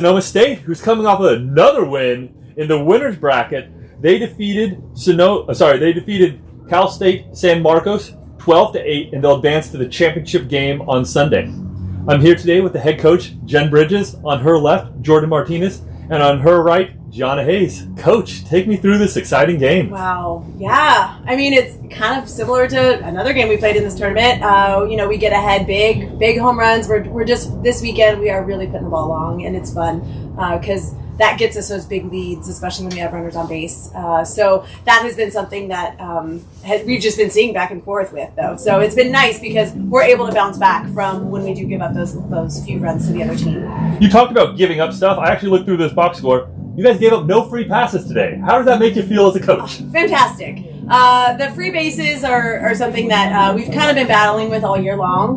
Sonoma State, who's coming off of another win in the winners bracket. They defeated Cal State San Marcos 12-8, and they'll advance to the championship game on Sunday. I'm here today with the head coach, Jen Bridges. On her left, Jordan Martinez, and on her right, Gianna Hayes. Coach, take me through this exciting game. Wow. Yeah. I mean, it's kind of similar to another game we played in this tournament. We get ahead big home runs. We're just, this weekend, we are really putting the ball along, and it's fun because that gets us those big leads, especially when we have runners on base. So that has been something that we've just been seeing back and forth with, though. So it's been nice because we're able to bounce back from when we do give up those few runs to the other team. You talked about giving up stuff. I actually looked through this box score. You guys gave up no free passes today. How does that make you feel as a coach? Fantastic. The free bases are something that we've kind of been battling with all year long.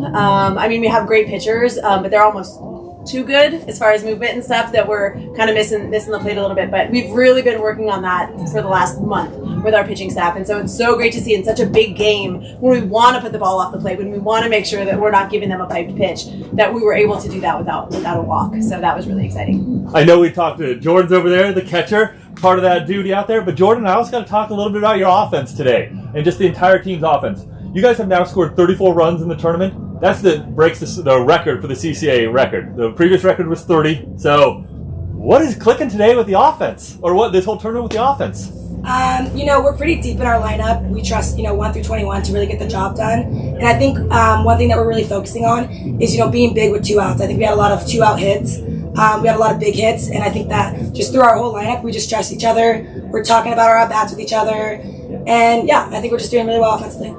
We have great pitchers, but they're almost too good as far as movement and stuff that we're kind of missing the plate a little bit. But we've really been working on that for the last month with our pitching staff. And so it's so great to see in such a big game when we want to put the ball off the plate, when we want to make sure that we're not giving them a piped pitch, that we were able to do that without a walk. So that was really exciting. I know we talked to Jordan's over there, the catcher, part of that duty out there. But Jordan, I also got to talk a little bit about your offense today and just the entire team's offense. You guys have now scored 34 runs in the tournament. Breaks the record for the CCAA record. The previous record was 30. So what is clicking today with the offense? Or what this whole tournament with the offense? We're pretty deep in our lineup. We trust, 1 through 21 to really get the job done. And I think one thing that we're really focusing on is, being big with 2 outs. I think we had a lot of 2-out hits. We had a lot of big hits. And I think that just through our whole lineup, we just trust each other. We're talking about our at-bats with each other. And, I think we're just doing really well offensively.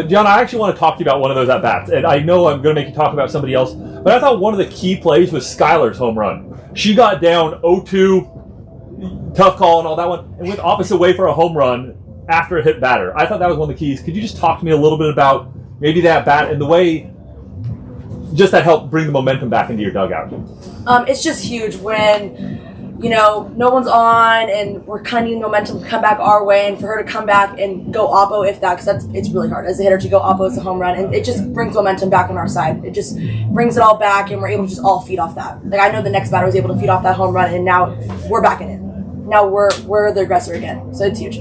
John, I actually want to talk to you about one of those at-bats. And I know I'm going to make you talk about somebody else. But I thought one of the key plays was Skylar's home run. She got down 0-2, tough call and all that one, and went opposite way for a home run after a hit batter. I thought that was one of the keys. Could you just talk to me a little bit about maybe that bat and the way just that helped bring the momentum back into your dugout? It's just huge when no one's on and we're kind of needing momentum to come back our way, and for her to come back and go oppo if that, because it's really hard as a hitter to go oppo as a home run, and it just brings momentum back on our side. It just brings it all back, and we're able to just all feed off that. Like, I know the next batter was able to feed off that home run, and now we're back in it. Now we're the aggressor again, so it's huge.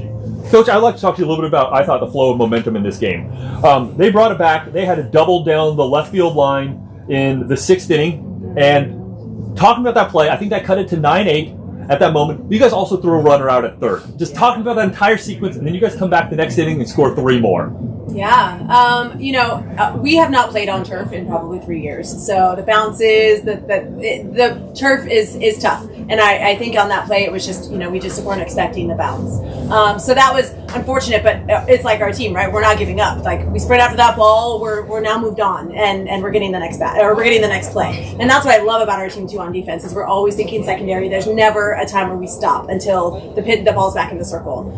Coach, I'd like to talk to you a little bit about, I thought, the flow of momentum in this game. They brought it back. They had to double down the left field line in the 6th inning, and talking about that play, I think that cut it to 9-8 at that moment. You guys also threw a runner out at third. Just talking about that entire sequence, and then you guys come back the next inning and score 3 more. Yeah. We have not played on turf in probably 3 years. So the bounces, the turf is tough. And I think on that play, it was just, we just weren't expecting the bounce. So that was unfortunate, but it's like our team, right? We're not giving up. Like, we sprint after that ball, we're now moved on, and we're getting the next we're getting the next play. And that's what I love about our team too on defense, is we're always thinking secondary. There's never a time where we stop until the ball's back in the circle.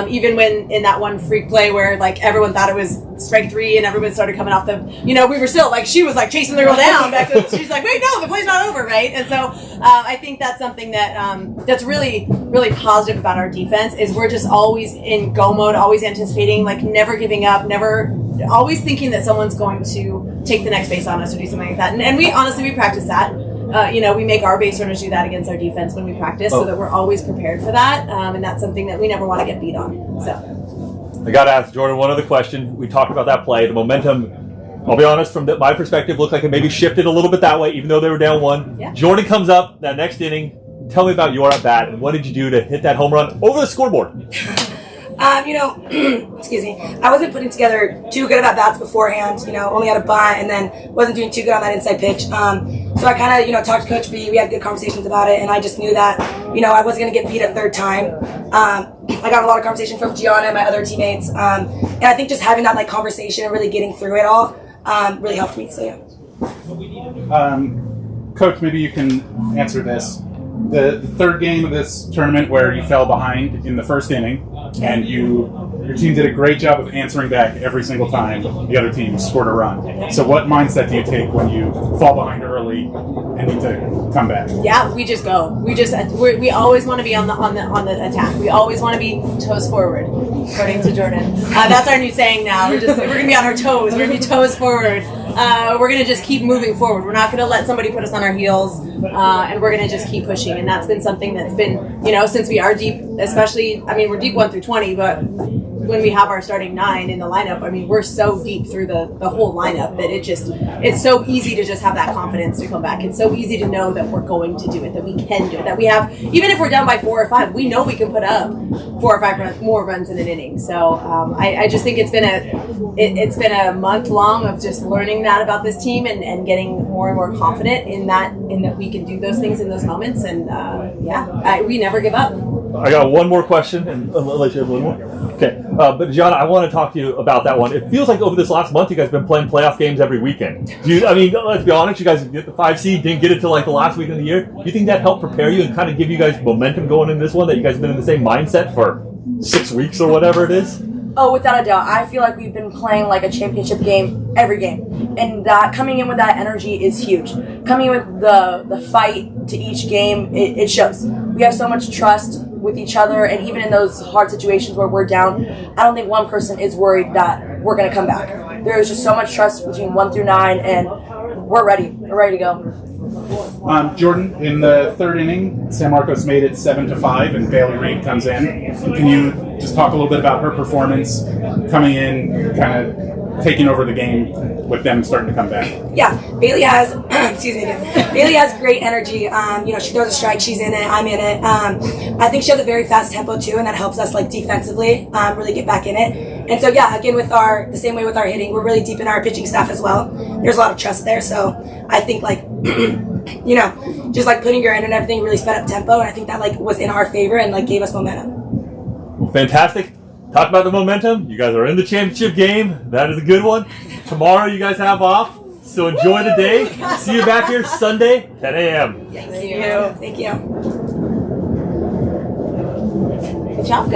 Even when in that one freak play where like everyone thought it was strike 3 and everyone started coming off we were still like, she was like chasing the girl down back to, she's like, wait, no, the play's not over, right? And so I think that's something that that's really, really positive about our defense, is we're just always in go mode, always anticipating, like never giving up, never, always thinking that someone's going to take the next base on us or do something like that. And we honestly practice that. We make our base runners do that against our defense when we practice, so that we're always prepared for that. And that's something that we never want to get beat on. So I got to ask Jordan one other question. We talked about that play. The momentum, I'll be honest, from my perspective, looked like it maybe shifted a little bit that way, even though they were down 1. Yeah. Jordan comes up that next inning. Tell me about your at-bat, and what did you do to hit that home run over the scoreboard? Excuse me. I wasn't putting together too good of at-bats beforehand. Only had a bunt, and then wasn't doing too good on that inside pitch. So I kind of, talked to Coach B. We had good conversations about it, and I just knew that, I wasn't going to get beat a third time. I got a lot of conversation from Gianna and my other teammates. And I think just having that, conversation and really getting through it all really helped me. So, yeah. Coach, maybe you can answer this. The third game of this tournament where you fell behind in the first inning, and your team did a great job of answering back every single time the other team scored a run. So what mindset do you take when you fall behind early and need to come back? Yeah, we just go. We always want to be on the attack. We always want to be toes forward, according to Jordan. That's our new saying now. We're gonna be on our toes. We're gonna be toes forward. We're gonna just keep moving forward. We're not gonna let somebody put us on our heels. and we're going to just keep pushing. And that's been something that's been, since we are deep, especially, we're deep 1 through 20, but when we have our starting 9 in the lineup, we're so deep through the whole lineup that it's so easy to just have that confidence to come back. It's so easy to know that we're going to do it, that we can do it, that we have, even if we're down by 4 or 5, we know we can put up 4 or 5 more runs in an inning. So I just think it's been a month long of just learning that about this team and getting more and more confident in that we can do those things in those moments. And we never give up. I got one more question, and I'll let you have one more. Okay, but Gianna, I want to talk to you about that one. It feels like over this last month, you guys have been playing playoff games every weekend. Let's be honest, you guys get the 5 seed, didn't get it till like the last week of the year. Do you think that helped prepare you and kind of give you guys momentum going in this one, that you guys have been in the same mindset for 6 weeks or whatever it is? Oh, without a doubt. I feel like we've been playing like a championship game every game. And that coming in with that energy is huge. Coming in with the fight to each game, it shows. We have so much trust with each other, and even in those hard situations where we're down, I don't think one person is worried that we're going to come back. There is just so much trust between 1 through 9, and we're ready. We're ready to go. Jordan, in the 3rd inning, San Marcos made it 7-5, and Bailey Reed comes in. Can you just talk a little bit about her performance coming in, kind of taking over the game with them starting to come back? Yeah, Bailey has, Bailey has great energy. She throws a strike, she's in it, I'm in it. I think she has a very fast tempo too, and that helps us like defensively really get back in it. And so again the same way with our hitting, we're really deep in our pitching staff as well. There's a lot of trust there, so I think just like putting your end and everything really sped up tempo, and I think that was in our favor and gave us momentum. Fantastic. Talk about the momentum. You guys are in the championship game. That is a good one. Tomorrow you guys have off, so enjoy the day. See you back here Sunday, 10 a.m. Thank you. Good job, guys.